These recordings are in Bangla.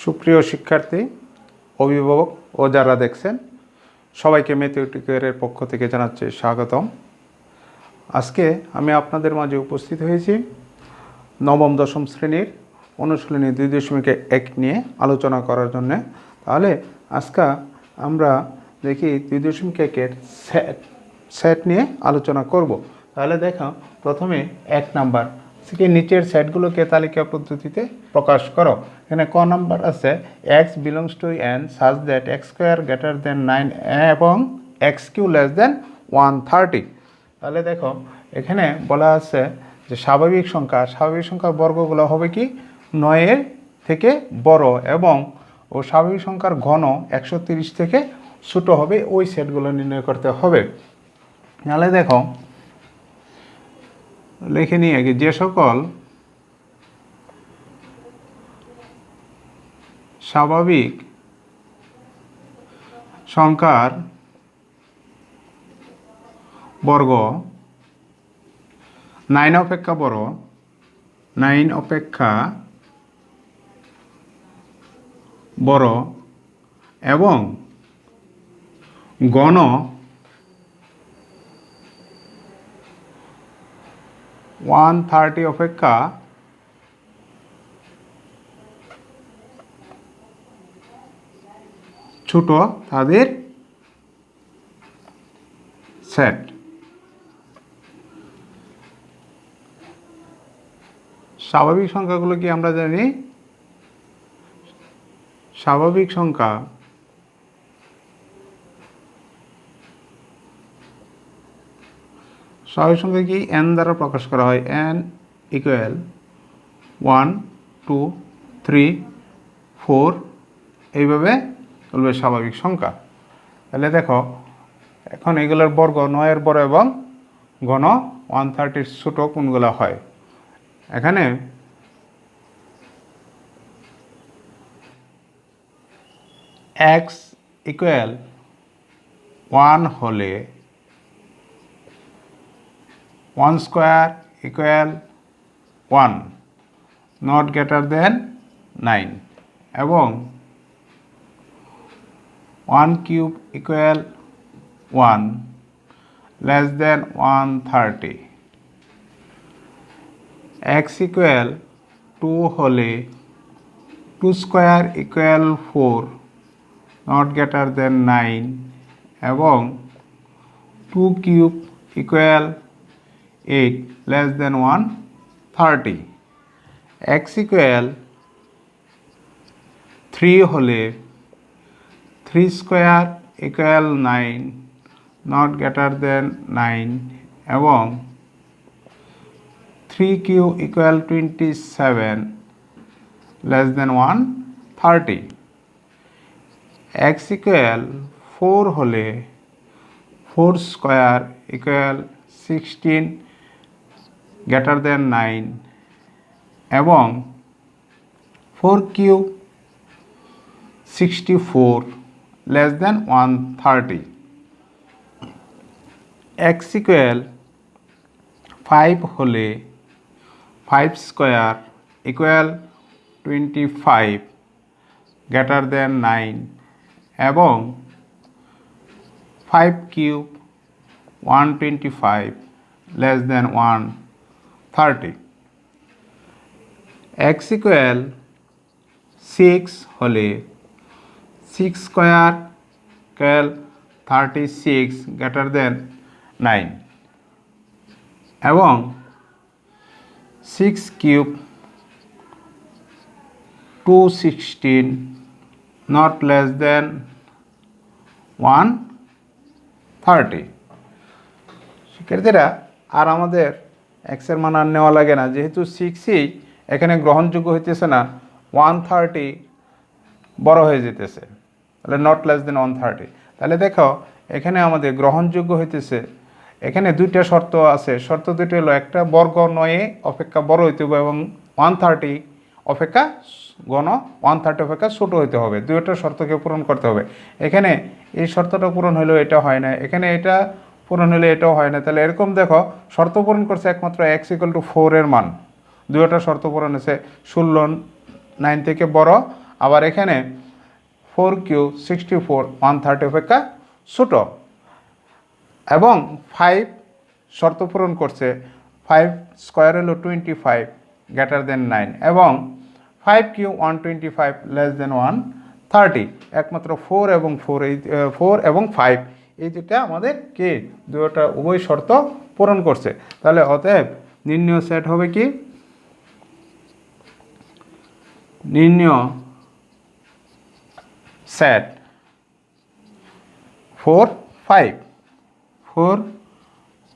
সুপ্রিয় শিক্ষার্থী, অভিভাবক ও যারা দেখছেন সবাইকে ম্যাথমেটিক্যালের পক্ষ থেকে জানাচ্ছি স্বাগতম। আজকে আমি আপনাদের মাঝে উপস্থিত হয়েছি নবম দশম শ্রেণীর অনুশীলনী 2.1 নিয়ে আলোচনা করার জন্য। তাহলে আজকে আমরা দেখি 2.1-এর সেট নিয়ে আলোচনা করব। তাহলে দেখো, প্রথমে 1 নাম্বার থেকে নিচের সেটগুলোকে তালিকা পদ্ধতিতে প্রকাশ করো। এখানে ক নাম্বার আছে x belongs to n such that x square greater than 9 এবং x cube less than 130। তাহলে দেখো, এখানে বলা আছে যে স্বাভাবিক সংখ্যার বর্গগুলো হবে কি 9-এর থেকে বড় এবং স্বাভাবিক সংখ্যার ঘন 130 থেকে ছোট হবে, ওই সেটগুলো নির্ণয় করতে হবে। তাহলে দেখো, লিখে নিয়ে যে সকল স্বাভাবিক সংখ্যার বর্গ 9 অপেক্ষা বড়, 9 অপেক্ষা বড় এবং ঘন 130 অপেক্ষা ছোট, তাদের সেট। স্বাভাবিক সংখ্যাগুলো কি আমরা জানি? স্বাভাবিক সংখ্যা কি n দ্বারা প্রকাশ করা হয়। n ইকুয়াল 1 2 3 4 এইভাবে বলবে স্বাভাবিক সংখ্যা। তাহলে দেখো, এখন এগুলোর বর্গ 9-এর বড় এবং ঘন 130 ছোট কোনগুলো হয়। এখানে x ইকুয়াল 1 হলে 1 square equal 1 not greater than 9 এবং 1 cube equal 1 less than 130। x equal 2 হলে 2 square equal 4 not greater than 9 এবং 2 cube equal 8 less than 130। x equal 3 হলে 3 square equal 9 not greater than 9 এবং 3 cube equal 27 less than 130। x equal 4 হলে 4 স্কোয়ার ইকুয়াল 16 গ্রেটার দেন 9 এবং 4 cube 64 less than 130। x equal 5 হলে 5 স্কোয়ার ইকুয়াল 25 গ্রেটার দেন 9 এবং 5 cube 125 less than 130। x equal 6 হলে 6 স্কোয়ার ইকুয়াল 36 গ্রেটার দেন 9 এবং 6 কিউব 216 নট লেস দেন 130। শিক্ষার্থীরা, আর আমাদের এক্সের মান আর নেওয়া লাগে না, যেহেতু 6ই এখানে গ্রহণযোগ্য হইতেছে না, 130 বড় হয়ে যেতেছে, তাহলে নট লেস দেন 130। তাহলে দেখো, এখানে আমাদের গ্রহণযোগ্য হইতেছে, এখানে দুইটা শর্ত আছে। শর্ত দুইটা হলো, একটা বর্গ 9 অপেক্ষা বড় হইতে হবে এবং 130 অপেক্ষা ঘন 130 অপেক্ষা ছোট হইতে হবে। দুইটা শর্তকে পূরণ করতে হবে। এখানে এই শর্তটা পূরণ হলেও এটা হয় না, এখানে এটা পূরণ হলে এটাও হয় না। তাহলে এরকম দেখো, শর্ত পূরণ করছে একমাত্র x = 4 এর মান। দুইটা শর্ত পূরণ হয়েছে, 16 9 থেকে বড় আবার এখানে 4Q 64 130 অপেক্ষা ছোট, এবং 5 শর্ত পূরণ করছে, 5 স্কোয়ার হলো 25 গ্রেটার দেন 9, এবং 5Q 125 লেস দেন 130। একমাত্র 4 এবং 5 এই দুটা আমাদের কি দুটো উভয় শর্ত পূরণ করছে। তাহলে অতএব নির্ণয় সেট হবে কি, নির্ণয় সেট 4 5 4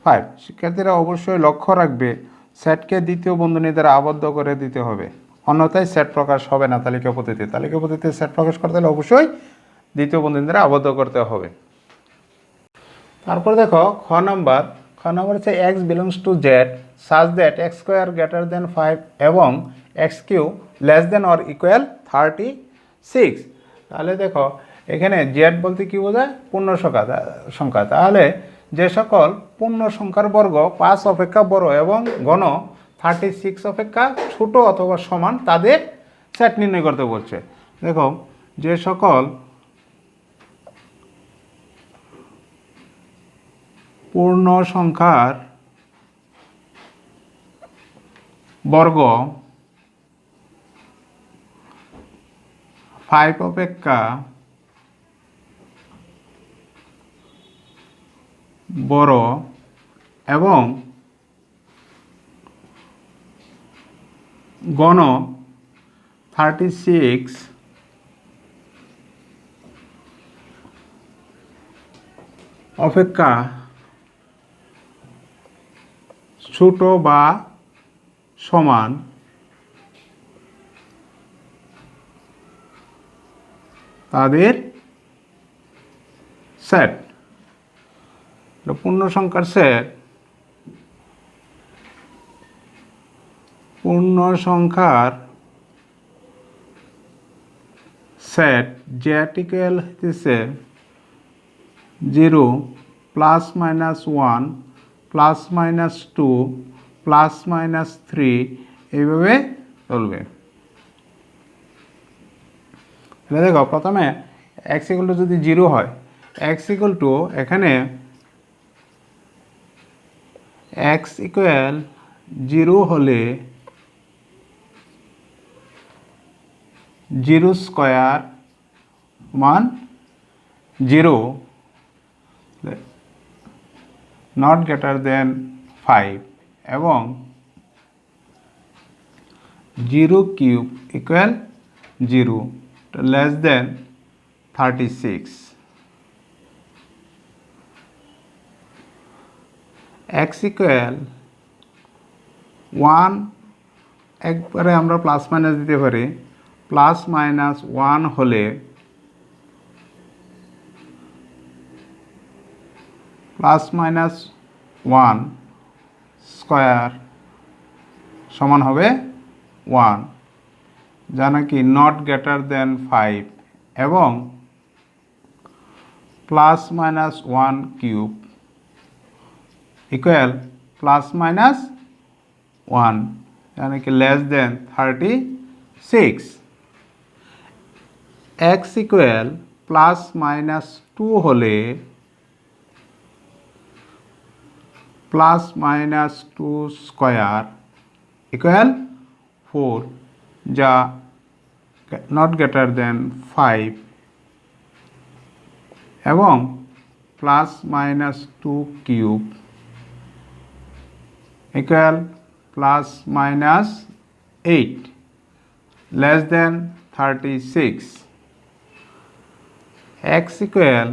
5। শিক্ষার্থীরা অবশ্যই লক্ষ্য রাখবে সেটকে দ্বিতীয় বন্ধনী দ্বারা আবদ্ধ করে দিতে হবে, অন্যথায় সেট প্রকাশ হবে না। তালিকা পদ্ধতিতে সেট প্রকাশ করতে হলে অবশ্যই দ্বিতীয় বন্ধনী দ্বারা আবদ্ধ করতে হবে। তারপর দেখো খ নাম্বার হচ্ছে x belongs to z such that x square greater than 5 এবং x cube less than or equal 36। তাহলে দেখো এখানে z বলতে কি বোঝায়, পূর্ণ সংখ্যা। তাহলে যে সকল পূর্ণ সংখ্যার বর্গ 5 অপেক্ষা বড় এবং ঘন 36 অপেক্ষা ছোট অথবা সমান তাদের সেট নির্ণয় করতে বলছে। দেখো যে সকল পূর্ণ সংখ্যার বর্গ 5 অপেক্ষা বড় এবং ঘন 36 অপেক্ষা ছোট বা সমান তাদের সেট। পূর্ণ সংখ্যার সেট, পূর্ণ সংখ্যার সেট z ইকুয়াল হইতেছে 0 plus minus 1 plus minus 2 plus minus 3 এইভাবে চলবে। দেখো প্রথমে x ইকুয়াল টু যদি 0 হয়, x ইকুয়াল টু এখানে x ইকুয়াল 0 হলে 0 স্কোয়ার মান 0 নট গ্রেটার দেন 5 এবং 0 cube equal 0 less than 36। x equal 1 একবারে আমরা প্লাস মাইনাস দিতে পারি, প্লাস মাইনাস 1 হলে প্লাস মাইনাস 1 স্কোয়ার সমান হবে 1, যা নাকি নট গ্রেটার দেন 5, এবং plus minus 1 cube equal plus minus 1, যা নাকি less than 36। x equal plus minus 2 হলে প্লাস মাইনাস 2 স্কোয়ার ইকুয়াল 4, যা নট গ্রেটার দেন 5, এবং plus minus 2 cube equal plus minus 8 less দেন 36। x ইকুয়াল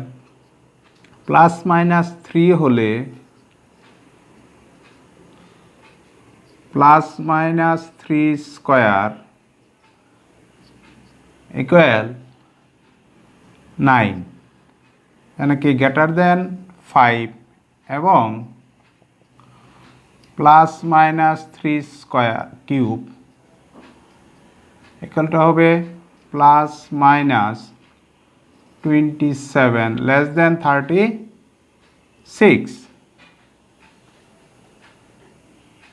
প্লাস মাইনাস 3 হলে প্লাস মাইনাস 3 স্কোয়ার ইকুয়াল 9, মানে কি গ্রেটার দেন 5 এবং প্লাস মাইনাস 3 স্কোয়ার কিউব ইকুয়ালটা হবে প্লাস মাইনাস 27 লেস দেন 36।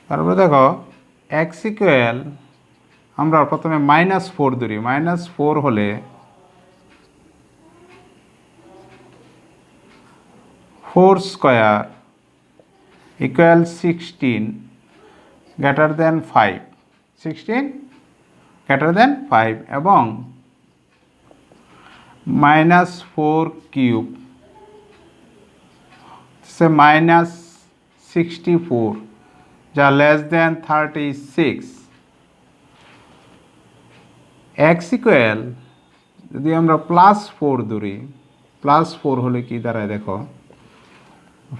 তারপরে দেখো x ইকুয়াল আমরা প্রথমে -4 ধরি। -4 হলে 4 square equal 16 greater than 5, 16 greater than 5 এবং -4 কিউব সে -64 যা লেস দেন 36। এক্স ইকুয়াল যদি আমরা +4 ধরি, +4 হলে কি দাঁড়ায় দেখো,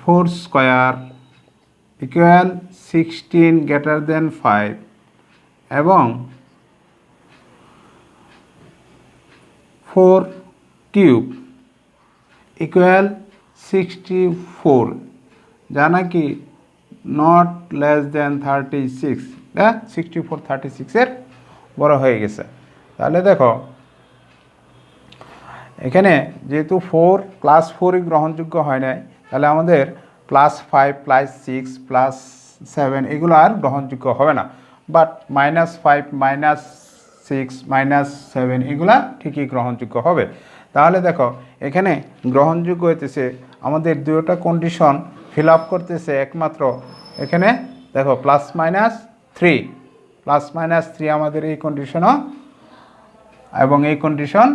4 স্কয়ার ইকুয়াল 16 গ্রেটার দেন 5 এবং 4 কিউব ইকুয়াল 64 যা নাকি নট লেস দেন 36, 64 36-এর বড় হয়ে গেছে। তাহলে দেখো এখানে যেহেতু 4 +4ই গ্রহণযোগ্য হয় নাই, তাহলে আমাদের +5 +6 +7 এগুলো আর গ্রহণযোগ্য হবে না। বাট -5 -6 -7 এগুলা ঠিকই গ্রহণযোগ্য হবে। তাহলে দেখো এখানে গ্রহণযোগ্য হইতেছে আমাদের দুটো কন্ডিশন ফিল আপ করতেছে একমাত্র এখানে দেখো +3 আমাদের এই কন্ডিশনও এবং এই কন্ডিশন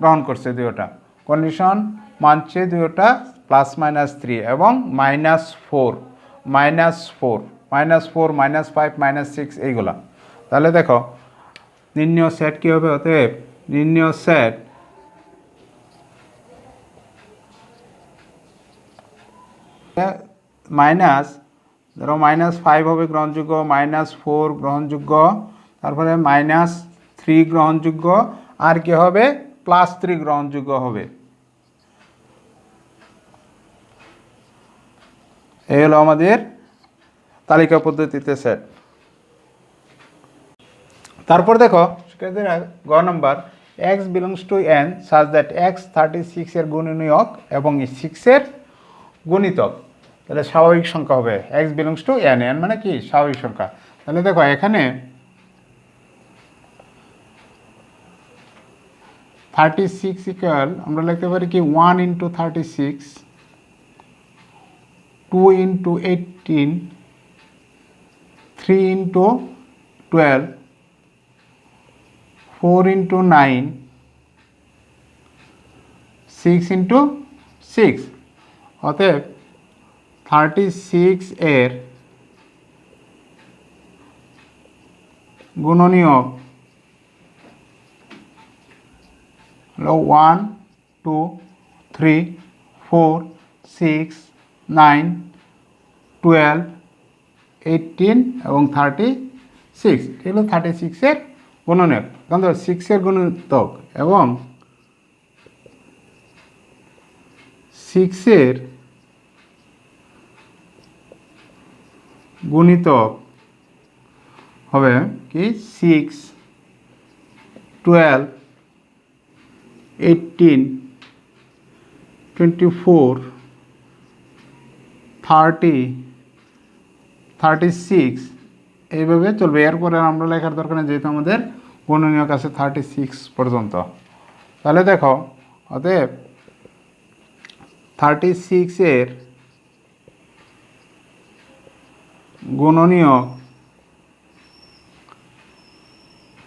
গ্রহণ করছে, দুটোটা কন্ডিশন মানছে দুটোটা +-3 এবং -4 -5 -6 এইগুলা। তাহলে দেখো নির্ণয় সেট কী হবে, অতএব নির্ণয় সেট ধরো -5 হবে গ্রহণযোগ্য, -4 গ্রহণযোগ্য, তারপরে -3 গ্রহণযোগ্য, আর কি হবে +3 গ্রহণযোগ্য হবে। এই হলো আমাদের তালিকা পদ্ধতিতে সেট। তারপর দেখো গ নম্বর, x belongs two n such that x 36 এর গুণনীয়ক এবং 6 এর গুণিতক। তাহলে স্বাভাবিক সংখ্যা হবে x belongs two n, n মানে কি স্বাভাবিক সংখ্যা। তাহলে দেখো এখানে 36 ইকুয়াল আমরা লিখতে পারি কি 1 × 36, 2 × 18, 3 × 12, 4 × 9, 6 × 6। অতএব 36 এর গুণনীয়ক হলো 1 2 3 4 6 9 12 18 এবং 36। এগুলো 36 এর গুণনীয়ক, কারণ 6 এর গুণিতক এবং 6 এর গুণিতক হবে কি 6 12 18 24 30 36 এইভাবে চলবে। এরপরে আমরা লেখার দরকার নেই যেহেতু আমাদের গুণনীয়ক আছে 36 পর্যন্ত। তাহলে দেখো অতএব 36 এর গুণনীয়ক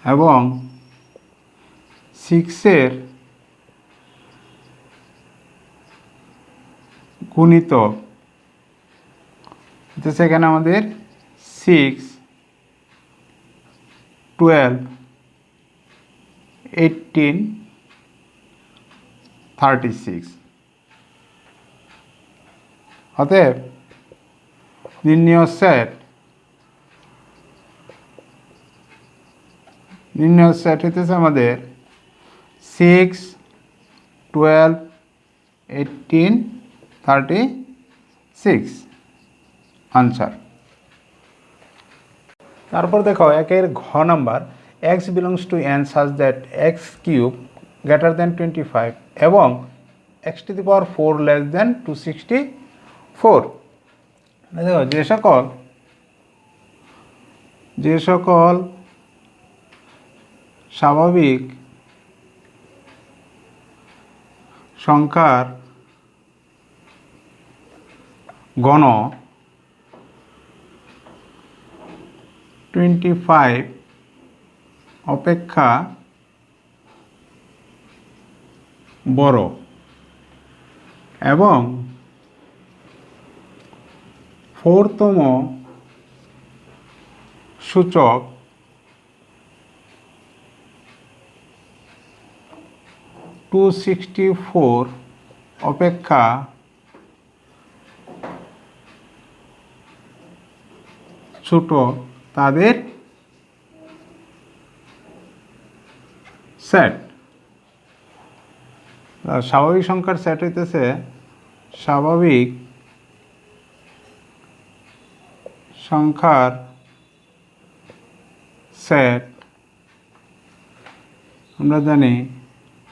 এবং 6 এর গুণিতক সেখানে আমাদের 6 12 18 36। অতএব নির্ণয় সেট হইতেছে আমাদের 6 12 18 36 আনসার। তারপর দেখো একের ঘ number, x belongs two n such that x cube greater than 25 এবং x⁴ লেস দেন 264। দেখো যে সকল স্বাভাবিক সংখ্যার গণ 25 অপেক্ষা বড় এবং 4তম সূচক 264 অপেক্ষা ছোট তাদের সেট। স্বাভাবিক সংখ্যার সেট হইতেছে স্বাভাবিক সংখ্যার সেট। আমরা জানি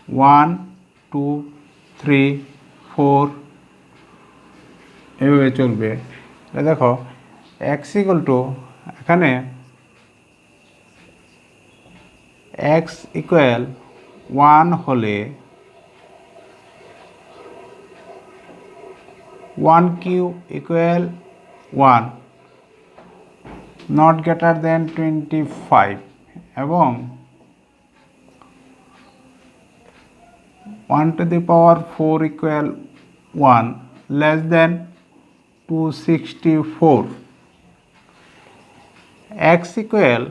1 2 3 4 এভাবে চলবে। দেখো x ইকুয়াল টু এখানে x ইকুয়াল 1 হলে 1 কিউব ইকুয়াল 1 নট গ্রেটার দেন 25 এবং 1 to the power 4 equal 1 less than 264 x equal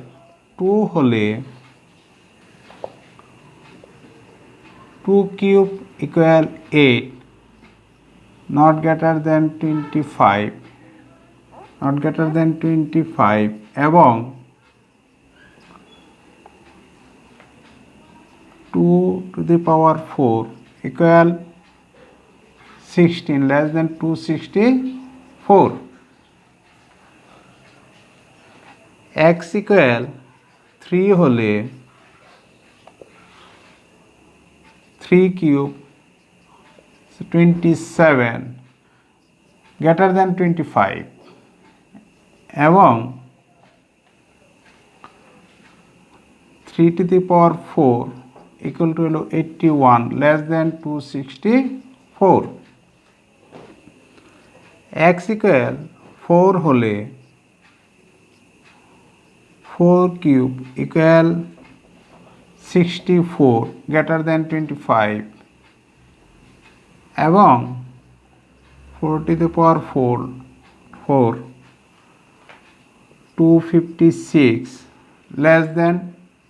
2 হলে 2 cube equal 8 not greater than 25 এবং 2 to the power 4 equal 16 less than 264 x equal 3 হলে 3 cube 27 greater than 25 এবং 3 to the power 4 equal to 81 less than 264 x equal 4 হলে 4 cube equal 64 greater than 25 এবং 4 to the power 4 256 less than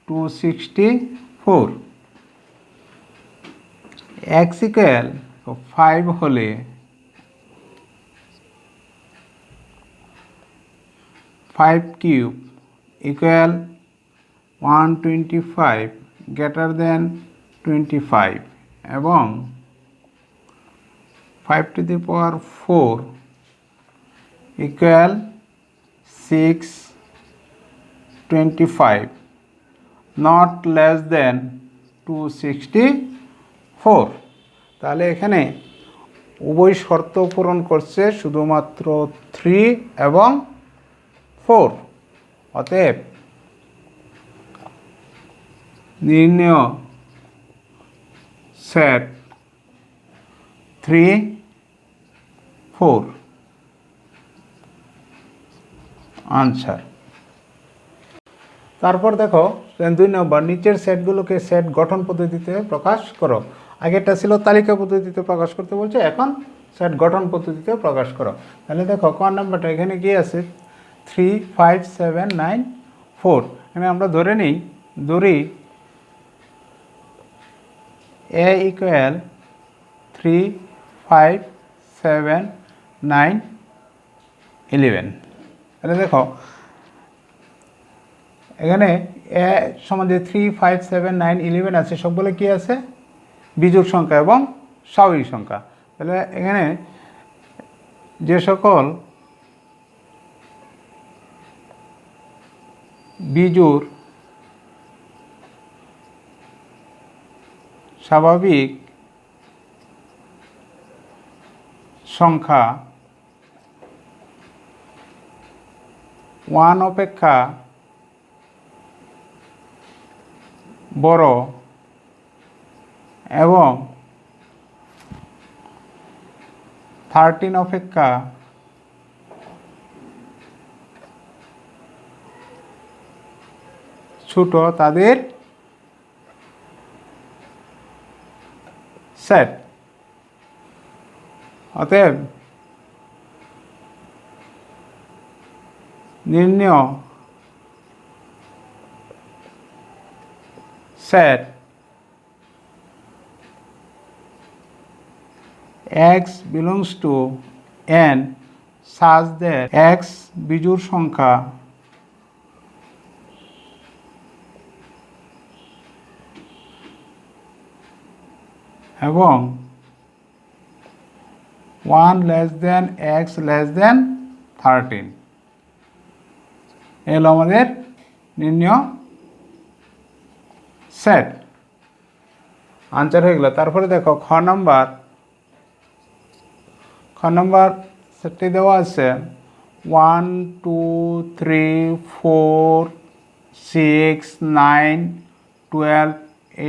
264 x equal 5 হলে 5 cube equal 125 greater than 25 এবং 5 to the power 4 equal 625 not less than 264 তাহলে এখানে উভয় শর্ত পূরণ করছে শুধুমাত্র 3 এবং 4 অতএব নির্ণেয় সেট 3 4 আনসার। তারপর দেখো 2 নম্বর নিচের সেটগুলোকে সেট গঠন পদ্ধতিতে প্রকাশ করো। আগেরটা ছিল তালিকা পদ্ধতিতে প্রকাশ করতে বলছে, এখন সেট গঠন পদ্ধতিতে প্রকাশ করো। তাহলে দেখো ক নাম্বারটা এখানে কি আছে 3 5 7 9 4। এখানে আমরা ধরি a ইকুয়াল 3 5 7 9 11। তাহলে দেখো এখানে a সমান যে 3 5 7 9 11 আছে সবগুলো কি আছে বিজোড় সংখ্যা এবং স্বাভাবিক সংখ্যা। তাহলে এখানে যে সকল বিজোড় স্বাভাবিক সংখ্যা 1 অপেক্ষা বড় এবং 13 অপেক্ষা ছোট তাদের সেট। অতএব নির্ণয় set x belongs to n such that x বিজোড় সংখ্যা এবং 1 less than x less than 13 এলো আমাদের নির্ণয় সেট। আনসার হয়ে গেল। তারপরে দেখো খ নাম্বার সেটটি দেওয়া আছে 1 2 3 4 6 9 12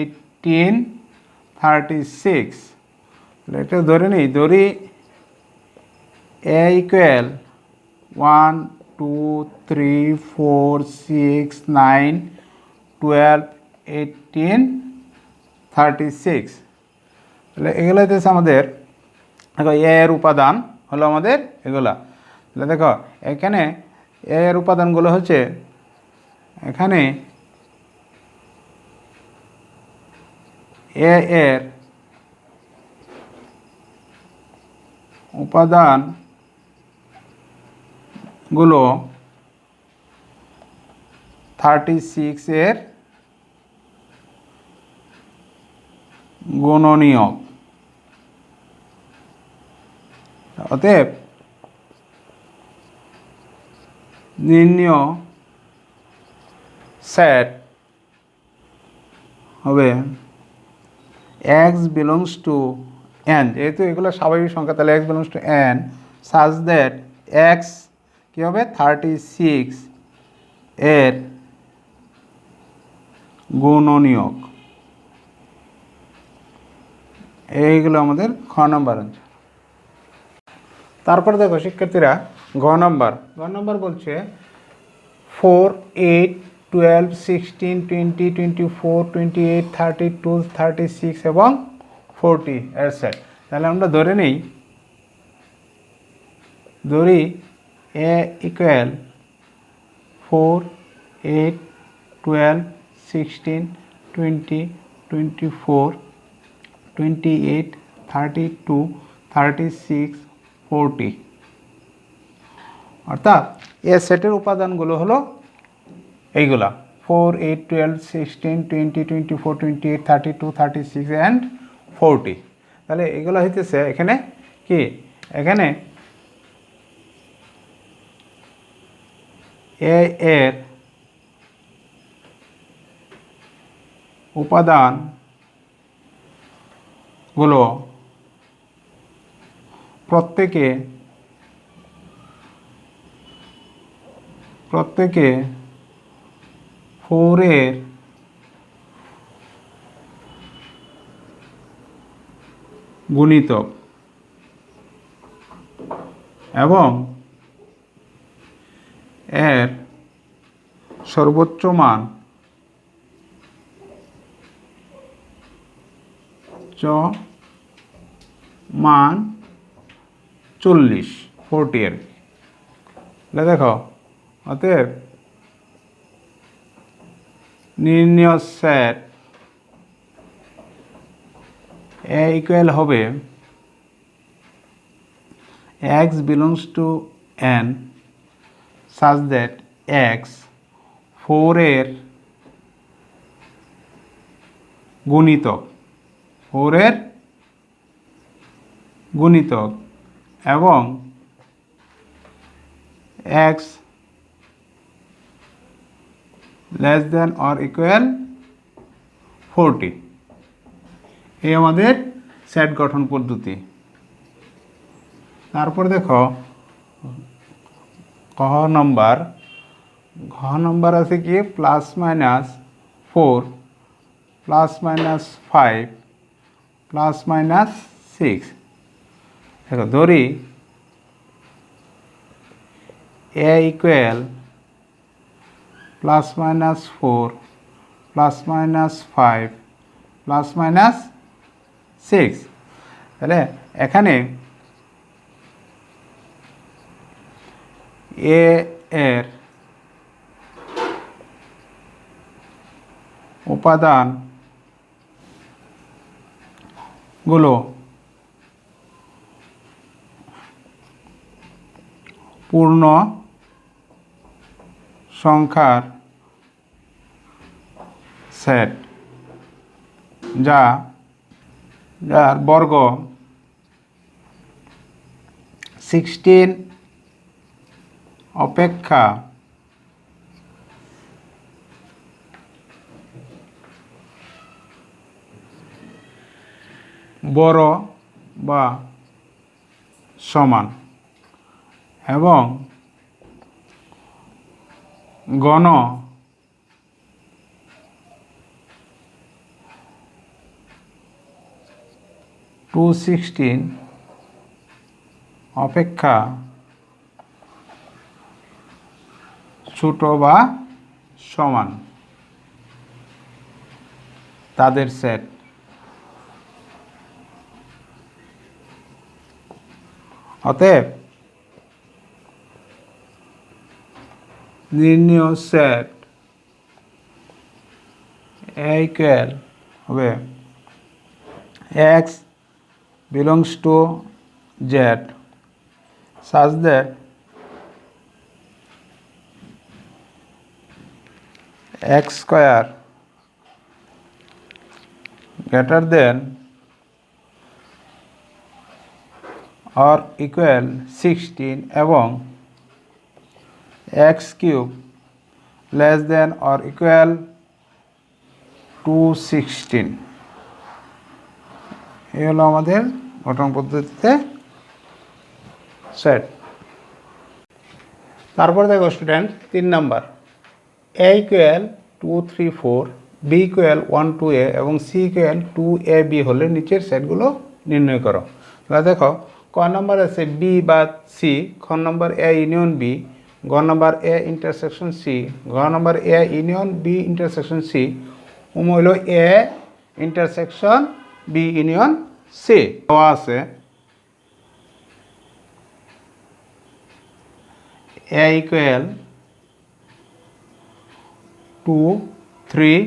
18 36। এটা ধরে নিই, ধরি a ইকুয়াল 1 2 3 4 6 9 12 18 36। তাহলে এগুলো হচ্ছে আমাদের দেখো এর উপাদান হলো আমাদের এগুলা। তাহলে দেখো এখানে এর উপাদানগুলো হচ্ছে, এখানে এর উপাদানগুলো 36 এর গুণনীয়ক। অতএব নির্ণয় সেট হবে x belongs to n, যেহেতু এগুলো স্বাভাবিক সংখ্যা তাহলে x belongs to n such that x কি হবে 36 এর গুণনীয়ক। এইগুলো আমাদের খ নাম্বার আনসার। তারপরে দেখো শিক্ষার্থীরা ঘ নাম্বার বলছে 4 8 12 16 20 24 28 32 36 এবং 40 এর সেট। তাহলে আমরা ধরি a ইকুয়াল 4 8 12 16 20 24 28 32 36 40। অর্থাৎ এ সেটের উপাদানগুলো হলো এইগুলা 4 8 12 16 20 24 28 32 36 অ্যান্ড 40। তাহলে এগুলো হইতেছে এখানে কি, এখানে এর উপাদানগুলো প্রত্যেকে 4 এর গুণিতক এবং এর সর্বোচ্চ মান 40 এর। দেখো অতএব নির্ণয় সেট a ইকুয়াল হবে x belongs to n such that x 4 এর গুণিতক এবং x less than or equal 40। এই আমাদের সেট গঠন পদ্ধতি। তারপর দেখো ঘ নাম্বার আছে কি +- 4 প্লাস মাইনাস 5 প্লাস মাইনাস 6। দেখো ধরি a equal plus minus 4 plus minus 5 plus minus 6। তাহলে এখানে a এর উপাদানগুলো পূর্ণ সংখ্যার সেট যার বর্গ 16 অপেক্ষা বড় বা সমান এবং গণ 216 অপেক্ষা ছোট বা সমান তাদের সেট। অতএব নির্ণেয় সেট A ইকুয়াল হবে x belongs to Z such that x square greater than or equal 16 এবং x cube less than or equal to 16। এই হলো আমাদের গঠন পদ্ধতিতে সেট। তারপর দেখো student 3 number a equal 2 3 4 b equal 1 2 a এবং c ইকুয়াল 2 a b হলে নিচের সেটগুলো নির্ণয় করো। তাহলে দেখো ক নাম্বার আছে b বা c, খ নাম্বার a ইউনিয়ন b, গ নাম্বার a ইন্টারসেকশন c, ঘ number a union b intersection c, হলো a intersection b union c দেওয়া আছে। a equal 2 3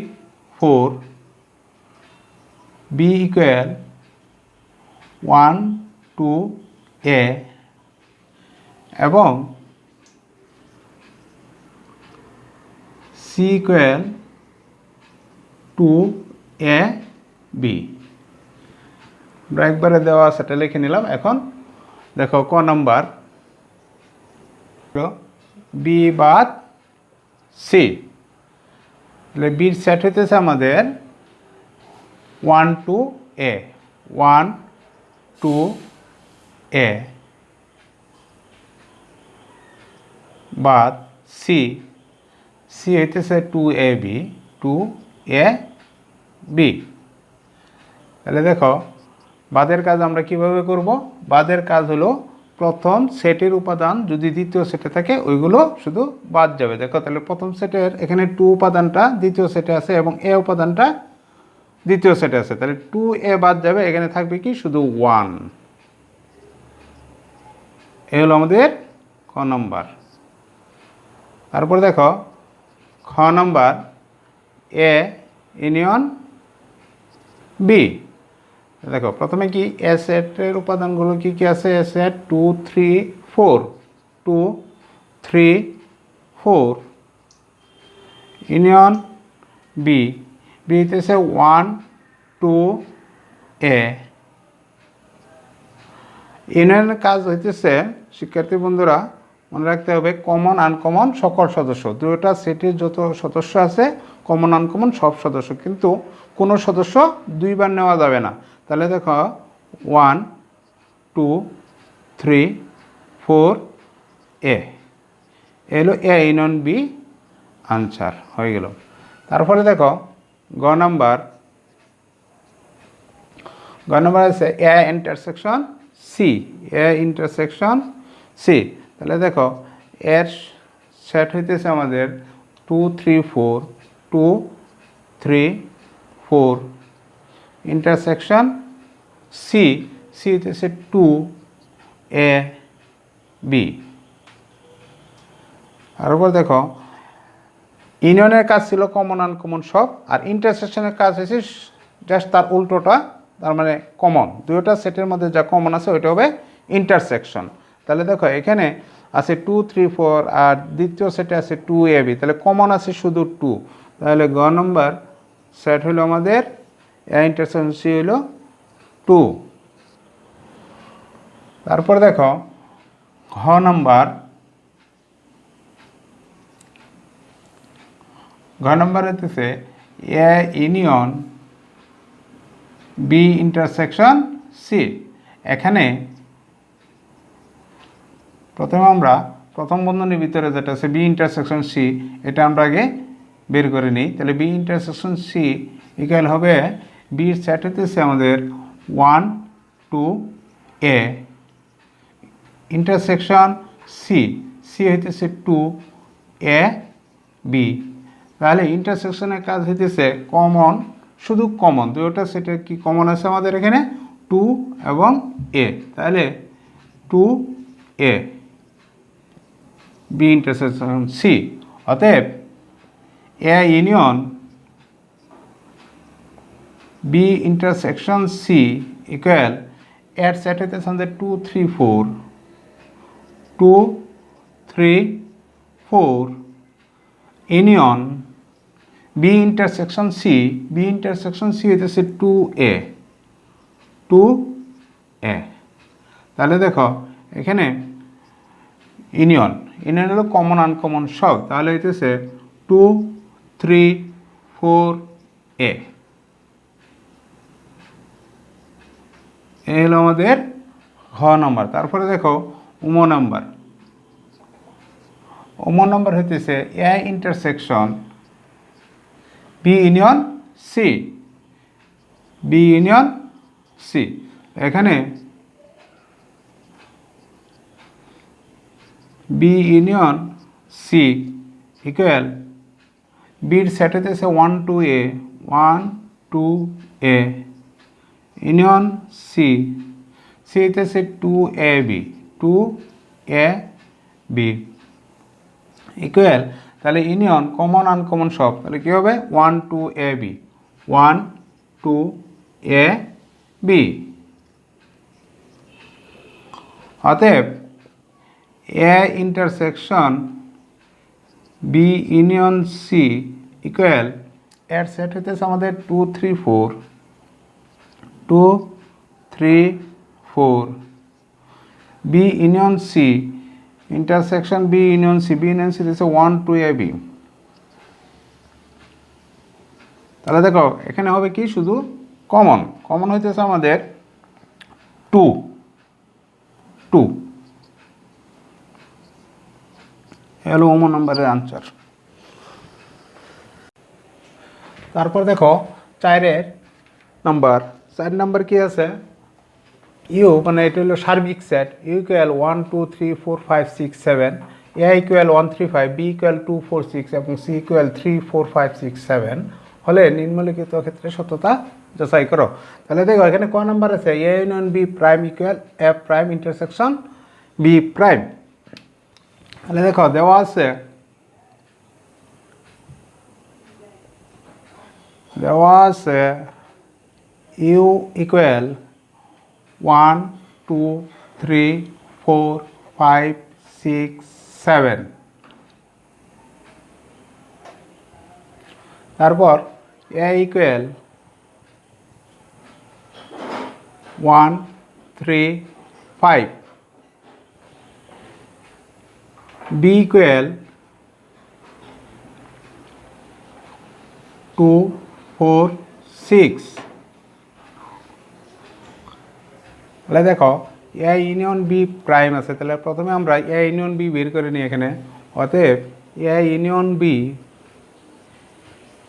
4, b equal 1 2 a এবং c ইকুয়াল 2 a b। আমরা একবারে দেওয়া সেটা লিখে নিলাম। এখন দেখো ক নাম্বার বি বাদ সি, তাহলে বির সেট হইতেছে আমাদের 1 2 a 1 2 a বাদ সি, সি হইতেছে 2 a b 2 a b। তাহলে দেখো বাদের কাজ আমরা কিভাবে করব? বাদের কাজ হলো প্রথম সেটের উপাদান যদি দ্বিতীয় সেটে থাকে ওইগুলো শুধু বাদ যাবে। দেখো তাহলে প্রথম সেটের এখানে 2 উপাদানটা দ্বিতীয় সেটে আছে এবং a উপাদানটা দ্বিতীয় সেটে আছে, তাহলে 2a বাদ যাবে, এখানে থাকবে কি শুধু 1। এই হলো আমাদের খ নম্বর। তারপর দেখো খ নম্বর a ইউনিয়ন b। দেখো প্রথমে কি এ সেটের উপাদানগুলো কি কি আছে? এ সেট 2 3 4 2 3 4 ইউনিয়ন বি, বি হইতেছে 1 2 a। ইউনিয়নের কাজ হইতেছে শিক্ষার্থী বন্ধুরা মনে রাখতে হবে কমন আনকমন সকল সদস্য। দুটো সেটের যত সদস্য আছে কমন আনকমন সব সদস্য, কিন্তু কোনো সদস্য দুইবার নেওয়া যাবে না। তাহলে দেখো 1 2 3 4 a এলো এ ইউনিয়ন বি, আনসার হয়ে গেল। তারপরে দেখো গ নাম্বার গ নম্বর আছে A intersection C, A intersection C. তাহলে দেখো এর সেট হইতেছে আমাদের 2 3 4, 2 3 4 ইন্টারসেকশন সি, সি হইতেছে 2 এ বি। আর উপর দেখো ইউনিয়নের কাজ ছিল কমন আনকমন সব, আর ইন্টারসেকশনের কাজ হয়েছে জাস্ট তার উল্টোটা, তার মানে কমন দুইটা সেটের মধ্যে যা কমন আছে ওইটা হবে ইন্টারসেকশন। তাহলে দেখো এখানে আছে 2 3 4 আর দ্বিতীয় সেটে আছে 2 এ বি, তাহলে কমন আছে শুধু 2। তাহলে গ নম্বর সেট হলো আমাদের এ ইন্টারসেকশন সি হলো 2। তারপর দেখো ঘ নম্বর, ঘ নম্বর হইতেছে A union B intersection C. এখানে প্রথমে আমরা প্রথম বন্ধনীর ভিতরে যেটা আছে বি ইন্টারসেকশন সি, এটা আমরা আগে বের করে নিই। তাহলে বি ইন্টারসেকশন সি ইকুয়াল হবে, বির সেট হইতেছে আমাদের 1 2 এ ইন্টারসেকশন সি, সি হইতেছে 2 এ বি। তাহলে ইন্টারসেকশনের কাজ হইতেছে কমন, শুধু কমন দুইটা সেটের কি কমন আছে আমাদের এখানে 2 এবং এ, তাহলে 2 এ বি ইন্টারসেকশন সি। অতএব A union B intersection C equal এর সেট হইতেছে আমাদের 2 3 4, 2 3 4 union B intersection C, B intersection C হইতেছে 2 এ, 2 এ। তাহলে দেখো এখানে ইউনিয়ন, ইউনিয়ন হলো কমন আনকমন সব, তাহলে হইতেছে 2 3 4 এ। এই হলো আমাদের ঘ নম্বর। তারপরে দেখো উম নম্বর, উম নম্বর হইতেছে A intersection B union C, B union C. এখানে বি ইউনিয়ন সি ইকুয়াল বির সেট হইতেছে 1 2 এ, 1 2 এ ইউনিয়ন সি, সি হইতেছে 2 এ বি, 2 এ বি ইকুয়াল, তাহলে ইউনিয়ন কমন আনকমন সব, তাহলে কী হবে 1 2 এ বি, 1 2 এ বি। অতএব A intersection B union C equal এর সেট হইতেছে আমাদের 2 3 4, 2 3 4 B union C intersection B union C, B union C হচ্ছে 1 2 এ বি। তাহলে দেখো এখানে হবে কি শুধু কমন, কমন হইতেছে আমাদের 2 2। হলো ওম নম্বরের আনসার। তারপর দেখো 4 নাম্বার, 4 নাম্বার কি আছে, ইউ মানে এটা হলো সার্বিক set, U equal 1 2 3 4 5 6 7, A equal 1 3 5, B equal 2 4 6 এবং সি ইকুয়াল 3 4 5 6 7 হলে নিম্নলিখিত ক্ষেত্রে সত্যতা যাচাই করো। তাহলে দেখো এখানে ক নাম্বার আছে, A union B prime equal A prime intersection B prime. তাহলে দেখো দেওয়া আছে, দেওয়া আছে ইউ ইকুয়াল 1 2 3 4 5 6 7, তারপর এ ইকুয়াল 1 3 5, বি ইকুয়াল 2 4 6। তাহলে দেখো এ ইউনিয়ন বি প্রাইম আছে, তাহলে প্রথমে আমরা এ ইউনিয়ন বি বের করে নিই এখানে। অতএব এ ইউনিয়ন বি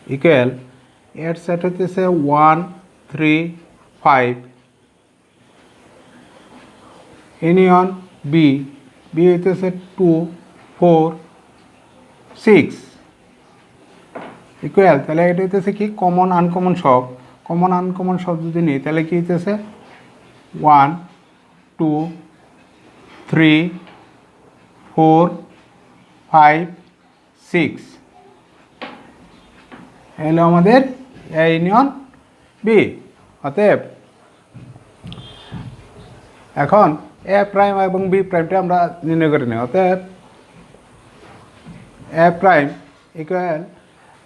ইকুয়াল এর সেট হইতেছে 1 3 5, ইউনিয়ন বি, বি হইতেছে 2 4 6 ইকুয়াল, তাহলে এটা হইতেছে কি কমন আনকমন সব, কমন আনকমন সব যদি নিই তাহলে কি হইতেছে 1 2 3 4 5 6 এলো আমাদের এ ইউনিয়ন বি। অতএব এখন এ প্রাইম এবং বি প্রাইমটা আমরা নির্ণয় করে নিই। অতএব এ প্রাইম ইকুয়াল,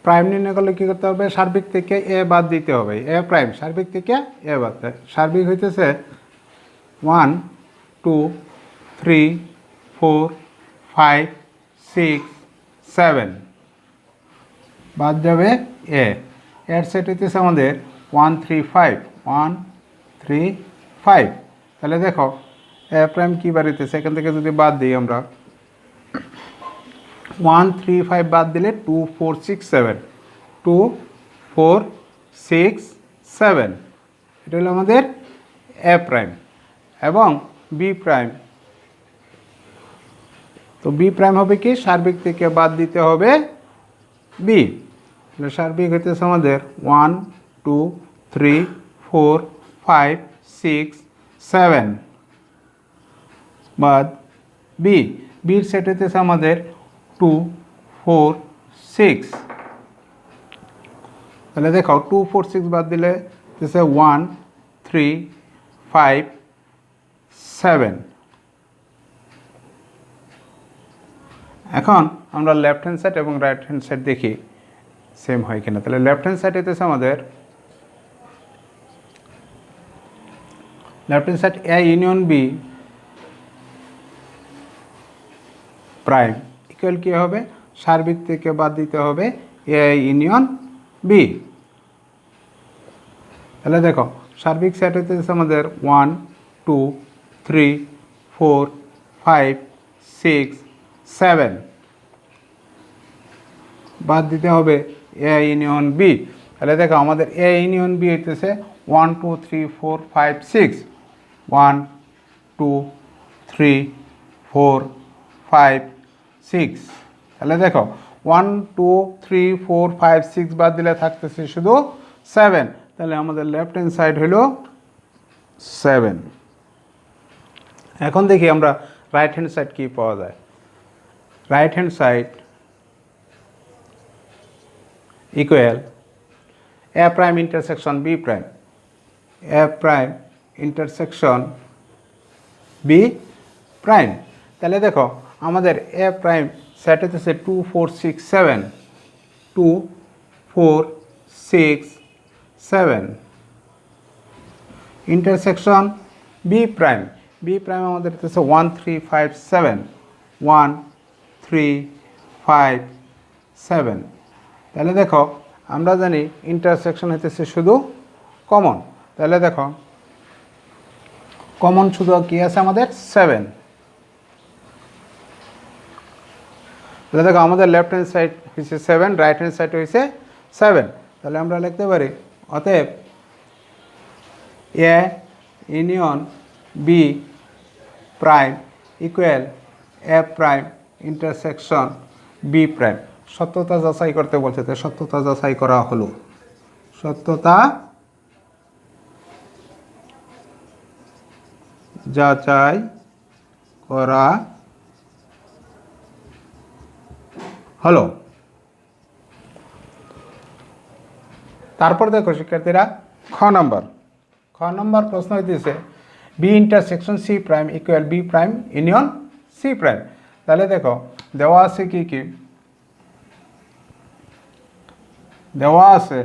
প্রাইম নির্ণয় করলে কী করতে হবে, সার্বিক থেকে এ বাদ দিতে হবে। এ প্রাইম সার্বিক থেকে এ বাদ, সার্বিক হইতেছে 1 2 3 4 5 6 7, বাদ যাবে এ, এর সেট হইতেছে আমাদের 1 3 5 1 3 5। তাহলে দেখো এ প্রাইম কী বাড়িতেছে, এখান থেকে যদি বাদ দিই আমরা 1 3 5 বাদ দিলে 2 4 6 7, 2 4 6 7, এটা হলো আমাদের এ প্রাইম। এবং বি প্রাইম, তো বি প্রাইম হবে কি, সার্বিক থেকে বাদ দিতে হবে বি, তাহলে সার্বিক হইতেছে আমাদের 1 2 3 4 5 6 7 বাদ বি, বির সেট হইতেছে আমাদের 2 4 6, তাহলে দেখো 2 4 6 বাদ দিলে হচ্ছে 1 3 5 7। এখন আমরা লেফট হ্যান্ড সাইড এবং রাইট হ্যান্ড সাইড দেখি সেম হয় কিনা। তাহলে লেফট হ্যান্ড সাইড হইতেছে আমাদের, left hand side A union B prime equal কী হবে, সার্বিক থেকে বাদ দিতে হবে এ ইউনিয়ন বি। তাহলে দেখো সার্বিক সেট হইতেছে আমাদের 1 2 3 4 5 6 7, বাদ দিতে হবে এ ইউনিয়ন বি। তাহলে দেখো আমাদের এ ইউনিয়ন বি হইতেছে 1 2 3 4 5 6, 1 2 3 4 5 6, তাহলে দেখো 1 2 3 4 5 6 বাদ দিলে থাকতেছে শুধু 7, তাহলে আমাদের লেফট হ্যান্ড সাইড হলো 7। এখন দেখি আমরা রাইট হ্যান্ড সাইড কী পাওয়া যায়। Right hand side equal A prime intersection B prime, A prime intersection B prime. তাহলে দেখো আমাদের এ প্রাইম সেট হতেছে 2 4 6 7, 2 4 6 7, intersection B prime, B prime আমাদের হতেছে 1 3 5 7, 1 3 5 7। তাহলে দেখো আমরা জানি ইন্টারসেকশন হইতেছে শুধু কমন, তাহলে দেখো কমন শুধু কি আছে আমাদের 7। তাহলে দেখো আমাদের লেফট হ্যান্ড সাইড হয়েছে 7, রাইট হ্যান্ড সাইড হয়েছে 7, তাহলে আমরা লিখতে পারি অতএব A union B prime equal A prime intersection B prime. সত্যতা যাচাই করতে বলছে, তো সত্যতা যাচাই করা হলো, সত্যতা যাচাই করা হলো। তারপর দেখো শিক্ষার্থীরা খ নম্বর প্রশ্ন হইতেছে B intersection C prime equal B prime union C prime. তাহলে দেখো দেওয়া আছে কি কি, দেওয়া আছে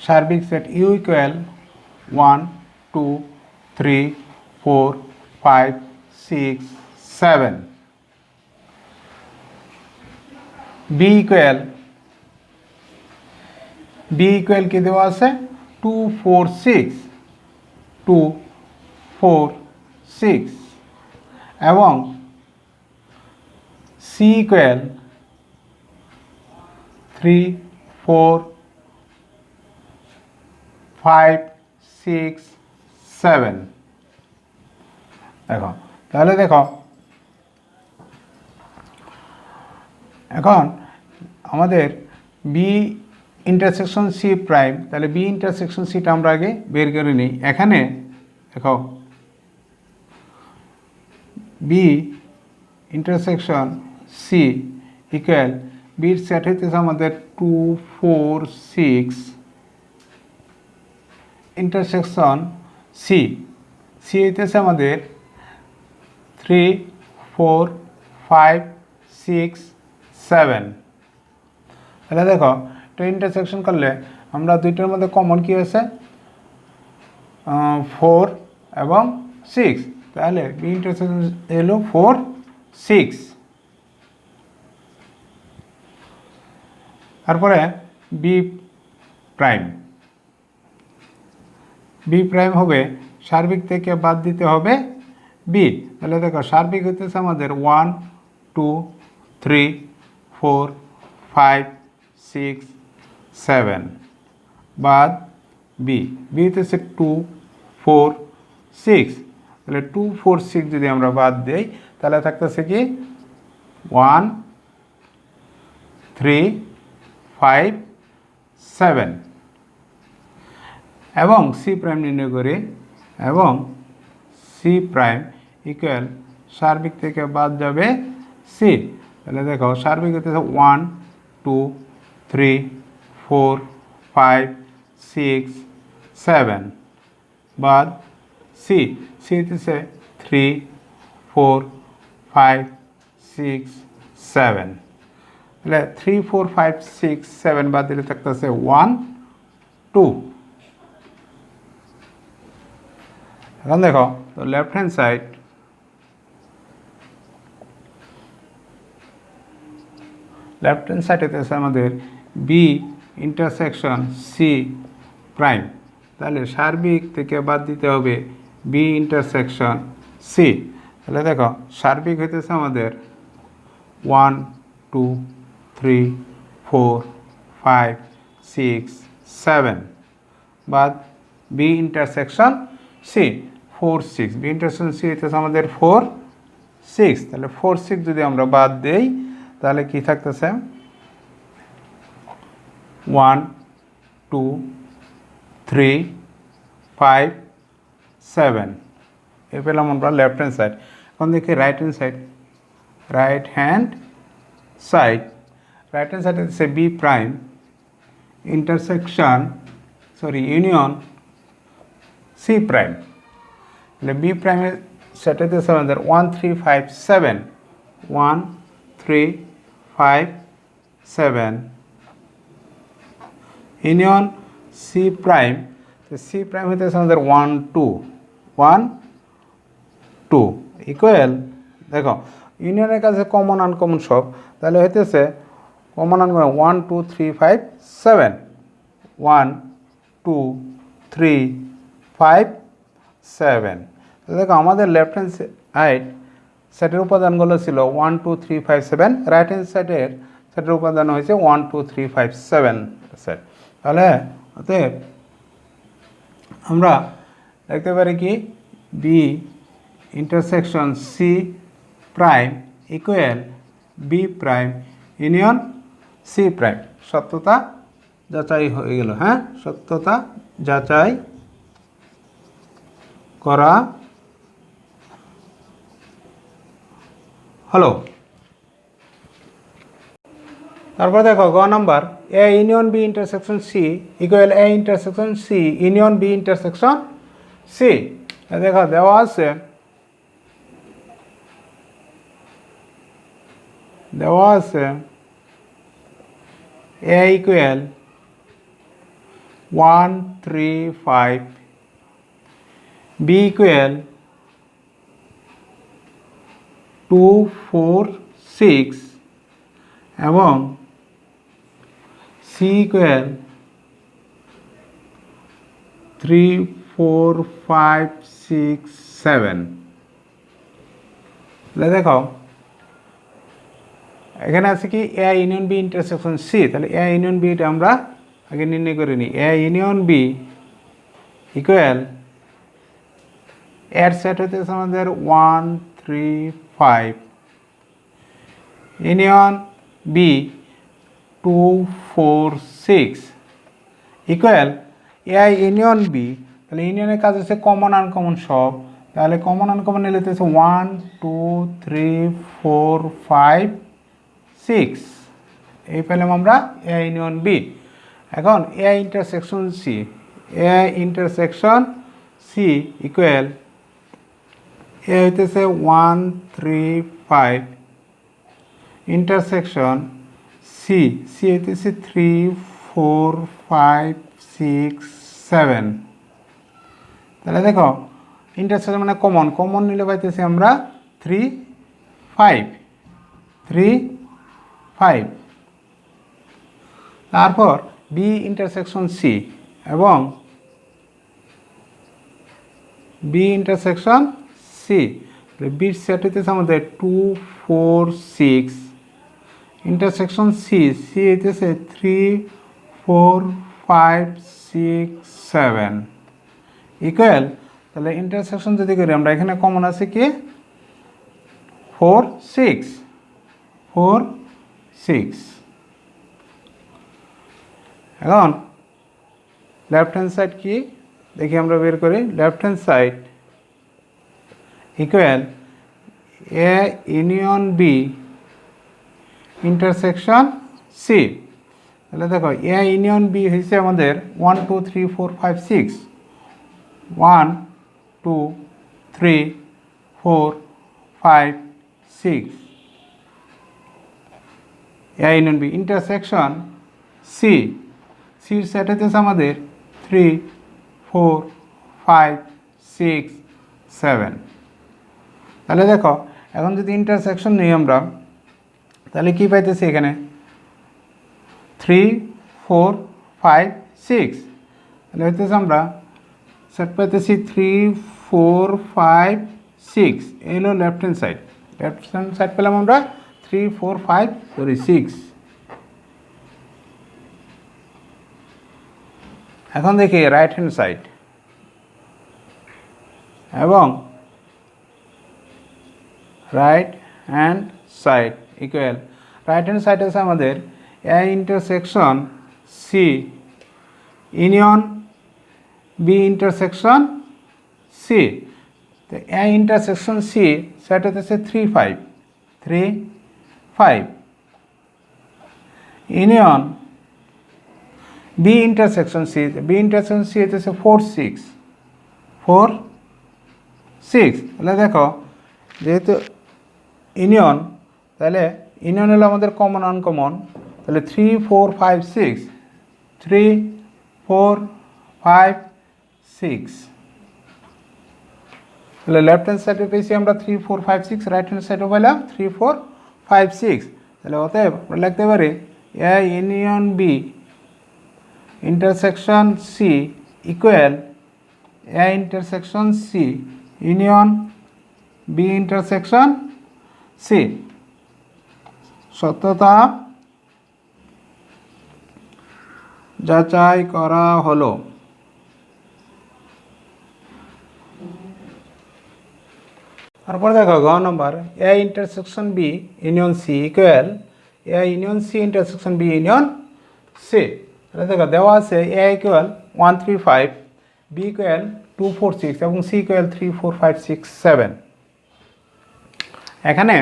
সার্বিক set U equal 1 2 3 4 5 6 7, B equal কি দেওয়া আছে 2 4 6 2 4 6, এবং সি ইকুয়াল 3 4 5 6 7 দেখো, তাহলে দেখো এখন আমাদের বি ইন্টারসেকশন সি প্রাইম, তাহলে বি ইন্টারসেকশন সিটা আমরা আগে বের করে নিই। এখানে দেখো বি ইন্টারসেকশন সি ইকুয়াল বির সেট হইতেছে আমাদের 2 4 6 ইন্টারসেকশন সি, সি হইতেছে আমাদের 3 4 5 6 7। তাহলে দেখো এটা ইন্টারসেকশন করলে আমরা দুইটার মধ্যে কমন কি আছে 4 এবং 6, তাহলে বি ইন্টারসেকশন এলো 4 6। তারপরে বি প্রাইম, বি প্রাইম হবে সার্বিক থেকে বাদ দিতে হবে বি। তাহলে দেখো সার্বিক হইতেছে আমাদের 1 2 3 4 5 6 7 বাদ বি, বি হইতেছে 2 4 6। তাহলে 2 4 6 যদি আমরা বাদ দেই তাহলে থাকতেছে কি 1 3 5 7 এবং সি প্রাইম নির্ণয় করি, এবং সি প্রাইম ইকুয়াল সার্বিক থেকে বাদ যাবে সি। তাহলে দেখো সার্বিক হইতেছে 1 2 3 4 5 6 7 বাদ সি, সি হইতেছে 3 4 5 6 7। তাহলে 3 4 5 6 7 বাদ দিলে থাকতেছে 1 2। এখন দেখো তো left hand side, left hand side হইতেছে আমাদের বি ইন্টারসেকশন সি প্রাইম, তাহলে সার্বিক থেকে বাদ দিতে হবে বি ইন্টারসেকশন সি। তাহলে দেখো সার্বিক হইতেছে আমাদের 1 2 3 4 5 6 7 বাদ B intersection C 4 6, B intersection C হইতেছে আমাদের 4 6। তাহলে 4 6 যদি আমরা বাদ দেই তাহলে কি থাকতেছে 1 2 3 5 7। এ পেলাম আমরা লেফট হ্যান্ড সাইড। এখন দেখি right hand side, right hand side, right hand side হচ্ছে B prime intersection union C prime. তাহলে বি প্রাইমের সেট হইতেছে আমাদের 1 3 5 7 1 3 5 7 union C prime, C prime হইতেছে আমাদের 1 2 1 2 ইকুয়াল দেখো ইউনিয়নের কাছে কমন আনকমন সব, তাহলে হইতেছে কমন আনকমন 1 2 3 5 7 1 2 3 5 7। দেখো আমাদের লেফট হ্যান্ড সাইড সেটের উপাদানগুলো ছিল 1 2 3 5 7, রাইট হ্যান্ড সাইডের সেটের উপাদান হয়েছে 1 2 3 5 7 সেট। তাহলে অতএব আমরা দেখতে পারি কি B intersection C prime equal B prime union C prime. সত্যতা যাচাই হয়ে গেল, হ্যাঁ সত্যতা যাচাই করা হলো। তারপর দেখো গ number A union B intersection C equal A intersection C union B intersection C. দেখো দেওয়া আছে, দেওয়া আছে এ ইকুয়াল 1 3 5, বি ইকুয়াল 2 4 6 এবং সি ইকুয়াল 3 4 5 6 7। দেখো এখানে আছে কি A union B intersection C, তাহলে এ ইউনিয়ন বিটা আমরা আগে নির্ণয় করে নিই। এ ইউনিয়ন বি ইকুয়াল এর সেট হইতেছে আমাদের 1 3 5 union B 2 4 6 equal A union B, তাহলে ইউনিয়নের কাজ হচ্ছে কমন আনকমন সব, তাহলে কমন আনকমন নিলে হচ্ছে 1 2 3 4 5 6, এই পেলাম আমরা এ ইউনিয়ন বি। এখন A intersection C, A intersection C equal এ হইতেছে 1 3 5 ইন্টারসেকশন সি, সি হইতেছে 3 4 5 6 7, তাহলে দেখো ইন্টারসেকশন মানে কমন, কমন নিলে পাইতেছি আমরা 3 5 3 5। তারপর বি ইন্টারসেকশন সি এবং বি ইন্টারসেকশন সি, বির সেট হইতেছে আমাদের 2 4 6 ইন্টারসেকশন সি, সি হইতেছে 3 4 5 6 7 ইকুয়াল, তাহলে ইন্টারসেকশন যদি করি আমরা এখানে কমন আছে কি 4 6 4 6। এখন লেফট হ্যান্ড সাইড কি দেখি আমরা বের করি, left hand side equal A union B intersection C, তাহলে দেখো এ ইউনিয়ন বি হয়েছে আমাদের 1 2 3 4 5 6 1 2 3 4 5 6, A union B intersection C, সির সেট হইতেছে আমাদের 3 4 5 6 7, তাহলে দেখো এখন যদি ইন্টারসেকশন নিই আমরা তাহলে কি পাইতেছি এখানে 3 4 5 6, তাহলে হইতেছে আমরা সেট পাইতেছি 3 4 5 6, এই হলো left hand side, left hand side পেলাম আমরা 3 4 5 6। এখন দেখি রাইট হ্যান্ড সাইড এবং right hand side equal, right hand side আছে আমাদের A intersection C union B intersection C, তো এ ইন্টারসেকশন সি সেট হতেছে 3 5 3 5 union B intersection C, B intersection C হতেছে 4 6 4 6, তাহলে দেখো যেহেতু ইউনিয়ন, তাহলে ইউনিয়ন হলো আমাদের কমন আনকমন, তাহলে 3 4 5 6 3 4 5 6, তাহলে লেফট হ্যান্ড সাইডে পেয়েছি আমরা 3 4 5 6, রাইট হ্যান্ড সাইডে পেলাম 3 4 5 6, তাহলে অতএব আমরা লিখতে পারি A union B intersection C equal A intersection C union B intersection C. সত্যতা যাচাই করা হলো। তারপর দেখো গ নম্বর A intersection B union C equal A union C intersection B union C, তাহলে দেখো দেওয়া আছে এ ইকুয়াল 1 3 5 বি ইকুয়াল 2 4 6 এবং সি ইকুয়াল 3 4 5 6 7। এখানে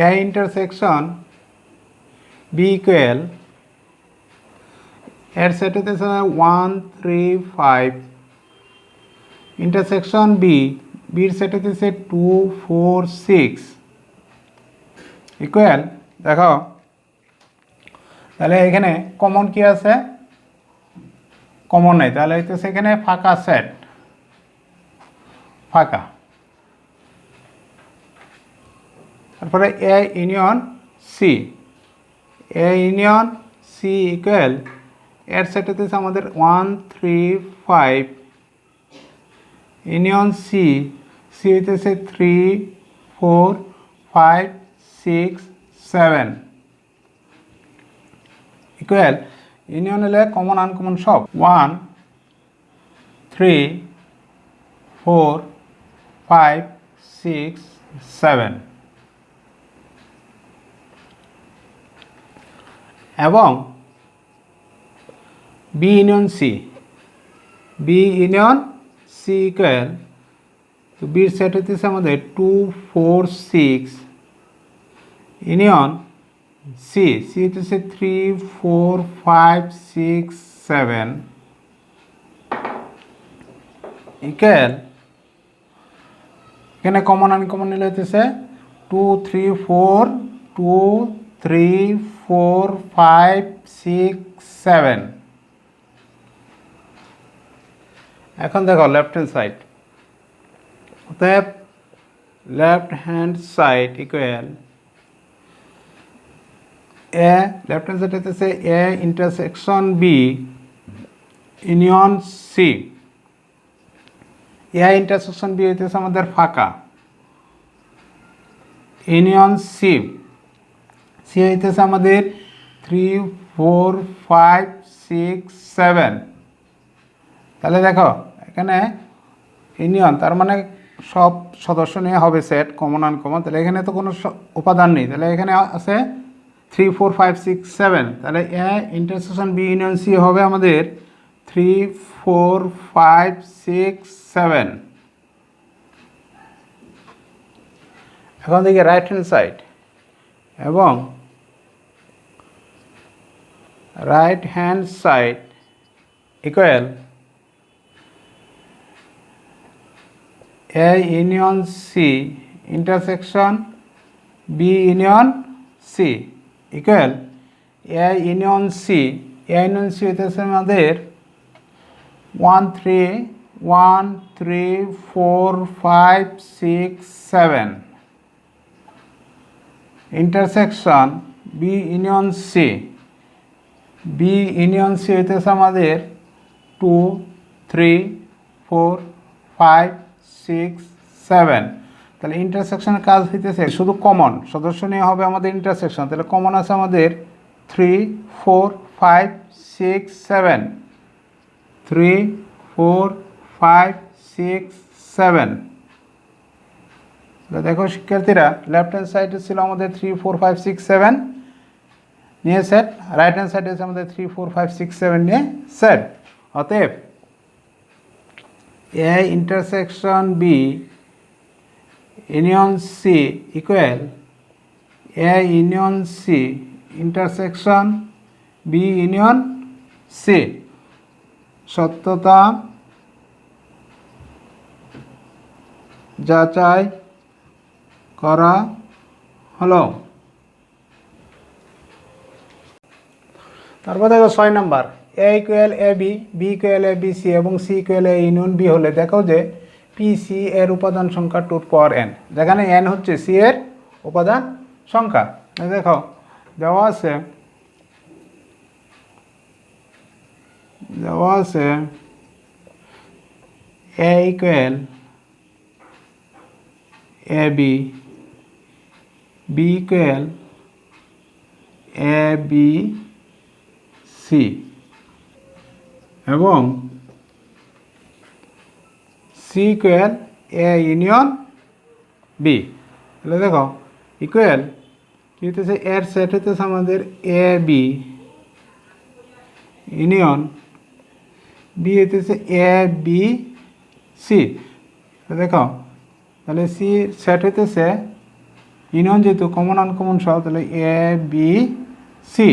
এ ইন্টারসেকশন বি ইকুয়াল এর সেট হতেছে 1 3 5 ইন্টারসেকশন বি, বির সেট হতেছে 2 4 6 ইকুয়াল, দেখো তাহলে এখানে কমন কি আছে, কমন নাই, তাহলে হইতেছে এখানে ফাঁকা সেট, ফাঁকা। তারপরে A union C, A union C equal এর সেট হতেছে আমাদের 1 3 5 ইউনিয়ন সি, সি হইতেছে 3 4 5 6 7 ইকুয়াল, ইউনিয়ন হলে কমন আনকমন সব 1 3 4 5 6 7 এবং বি ইউনিয়ন সি ইকুয়াল, তো বির সেট হইতেছে আমাদের 2 4 6 ইউনিয়ন সি হইতেছে 3 4 5 6 7 ইকুয়াল, এখানে কমন আনকমন নিলে হইতেছে 2 3 4 2 3 4 5 6 7। এখন দেখো লেফট হ্যান্ড সাইড, অতএব left hand side equal A, left hand side হইতেছে A intersection B union C. A intersection B হইতেছে আমাদের ফাঁকা, ইউনিয়ন সি হইতেছে আমাদের 3 4 5 6 7। তাহলে দেখো এখানে ইউনিয়ন, তার মানে সব সদস্য নিয়ে হবে সেট কমন আনকমন, তাহলে এখানে তো কোনো উপাদান নেই, তাহলে এখানে আছে 3 4 5 6 7। তাহলে A intersection B union C হবে আমাদের 3 4 5 6 7। এখন দেখি রাইট হ্যান্ড সাইড, এবং right hand side equal A union C intersection B union C equal A union C হইতেছে আমাদের 1 3 1 3 4 5 6 7 ইন্টারসেকশন বি ইউনিয়ন সি হইতেছে আমাদের 2 3 4 5 6 7। তাহলে ইন্টারসেকশনের কাজ হইতেছে শুধু কমন সদস্য নিয়ে হবে আমাদের ইন্টারসেকশন, তাহলে কমন আছে আমাদের 3 4 5 6 7 3 4 5 6 7। দেখো শিক্ষার্থীরা, লেফট হ্যান্ড সাইডে ছিল আমাদের 3 4 5 6 7 নিয়ে সেট, রাইট হ্যান্ড সাইডে আছে আমাদের 3 4 5 6 7 নিয়ে সেট। অতএব A intersection B union C equal A union C intersection B union C. সত্যতা যাচাই করা হলো। তারপর দেখো 6 number, A equal A B, B equal A B C এবং C equal A union B হলে দেখো যে পি সি এর উপাদান সংখ্যা 2 পাওয়ার n, যেখানে n হচ্ছে সি এর উপাদান সংখ্যা। দেখো দেওয়া আছে A equal A B, B equal A B C এবং C equal A union B. তাহলে দেখো ইকুয়াল কি হইতেছে, এর সেট হইতেছে আমাদের এ বি ইউনিয়ন বি হইতেছে এ বি সি। দেখো তাহলে সি সেট হইতেছে ইউনিয়ন, যেহেতু কমন আনকমন সহ, তাহলে এ বি সি।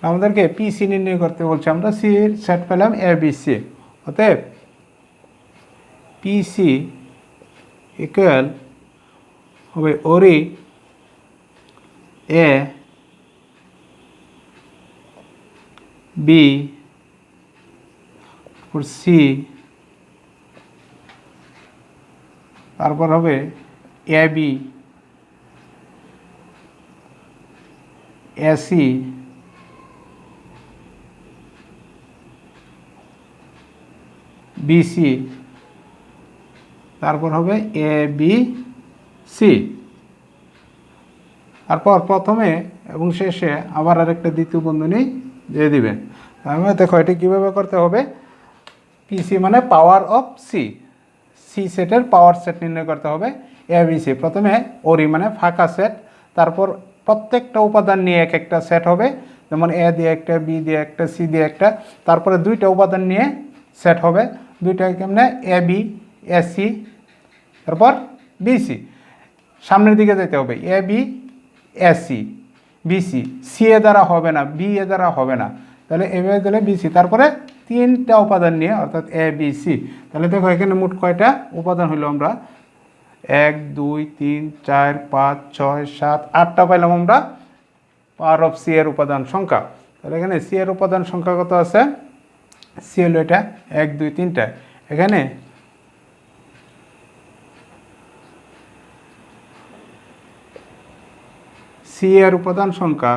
আমাদেরকে পি সি নির্ণয় করতে বলছে, আমরা সি এর সেট পেলাম এ বি সি। অতএব পি সি ইকুয়াল হবে ওরি এ বি সি, তারপর হবে এ বি এসি বিসি, তারপর হবে এ বি সি। তারপর প্রথমে এবং শেষে আবার আরেকটা দ্বিতীয় বন্ধনী দিয়ে দিবেন। তার মানে দেখো এটি কীভাবে করতে হবে, পিসি মানে পাওয়ার অফ সি, সি সেটের পাওয়ার সেট নির্ণয় করতে হবে এবিসি। প্রথমে ওরি মানে ফাঁকা সেট, তারপর প্রত্যেকটা উপাদান নিয়ে এক একটা সেট হবে, যেমন এ দিয়ে একটা, বি দিয়ে একটা, সি দিয়ে একটা, তারপরে দুইটা উপাদান নিয়ে সেট হবে, দুইটা কেমনে এ বি, এ সি, তারপর বিসি। সামনের দিকে যেতে হবে A B, A C, BC, C A দ্বারা হবে না, বি এ দ্বারা হবে না, তাহলে এভাবে দিলে বিসি, তারপরে তিনটা উপাদান নিয়ে অর্থাৎ এ বি সি। তাহলে দেখো এখানে মোট কয়টা উপাদান হইলো, আমরা 1 2 3 4 5 6 7 8টা পাইলাম আমরা পাওয়ার অফ সি এর উপাদান সংখ্যা। তাহলে এখানে সি এর উপাদান সংখ্যা কত আছে, সি হলো এটা 1 2 3টা, এখানে সি এর উপাদান সংখ্যা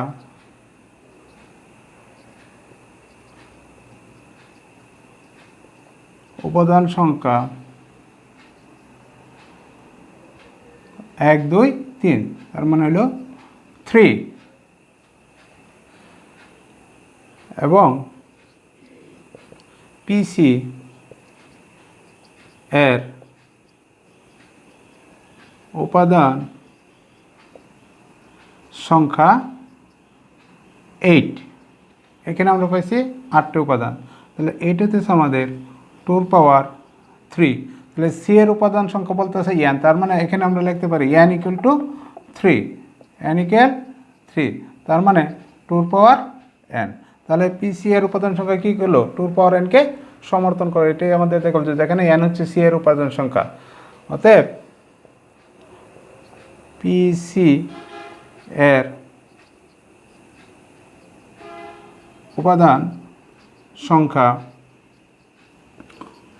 এক দুই তিন, তার মানে হলো 3, এবং পিসি এর উপাদান সংখ্যা 8। এখানে আমরা পাইছি 8টা উপাদান, তাহলে 8 হতেছে আমাদের 2 পাওয়ার 3। তাহলে সি এর উপাদান সংখ্যা বলতে আছে এন, তার মানে এখানে আমরা লিখতে পারি N equal to 3, N equal 3, তার মানে 2 পাওয়ার এন। তাহলে পিসি এর উপাদান সংখ্যা কী করলো, 2 পাওয়ার এনকে সমর্থন করে, এটাই আমাদের দেখা হচ্ছে, যেখানে এন হচ্ছে সি এর উপাদান সংখ্যা। অতএব পিসি এর উপাদান সংখ্যা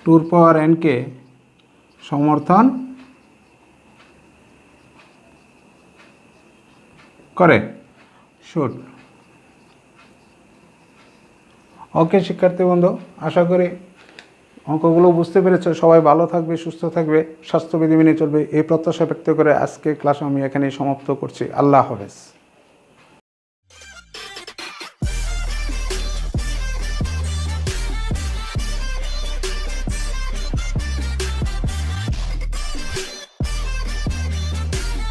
2 পাওয়ার এনকে সমর্থন করে, শুড। ওকে শিক্ষার্থী বন্ধু, আশা করি অঙ্কগুলো বুঝতে পেরেছো। সবাই ভালো থাকবে, সুস্থ থাকবে, স্বাস্থ্যবিধি মেনে চলবে, এই প্রত্যাশা ব্যক্ত করে আজকে ক্লাস আমি এখানেই সমাপ্ত করছি। আল্লাহ হাফেজ।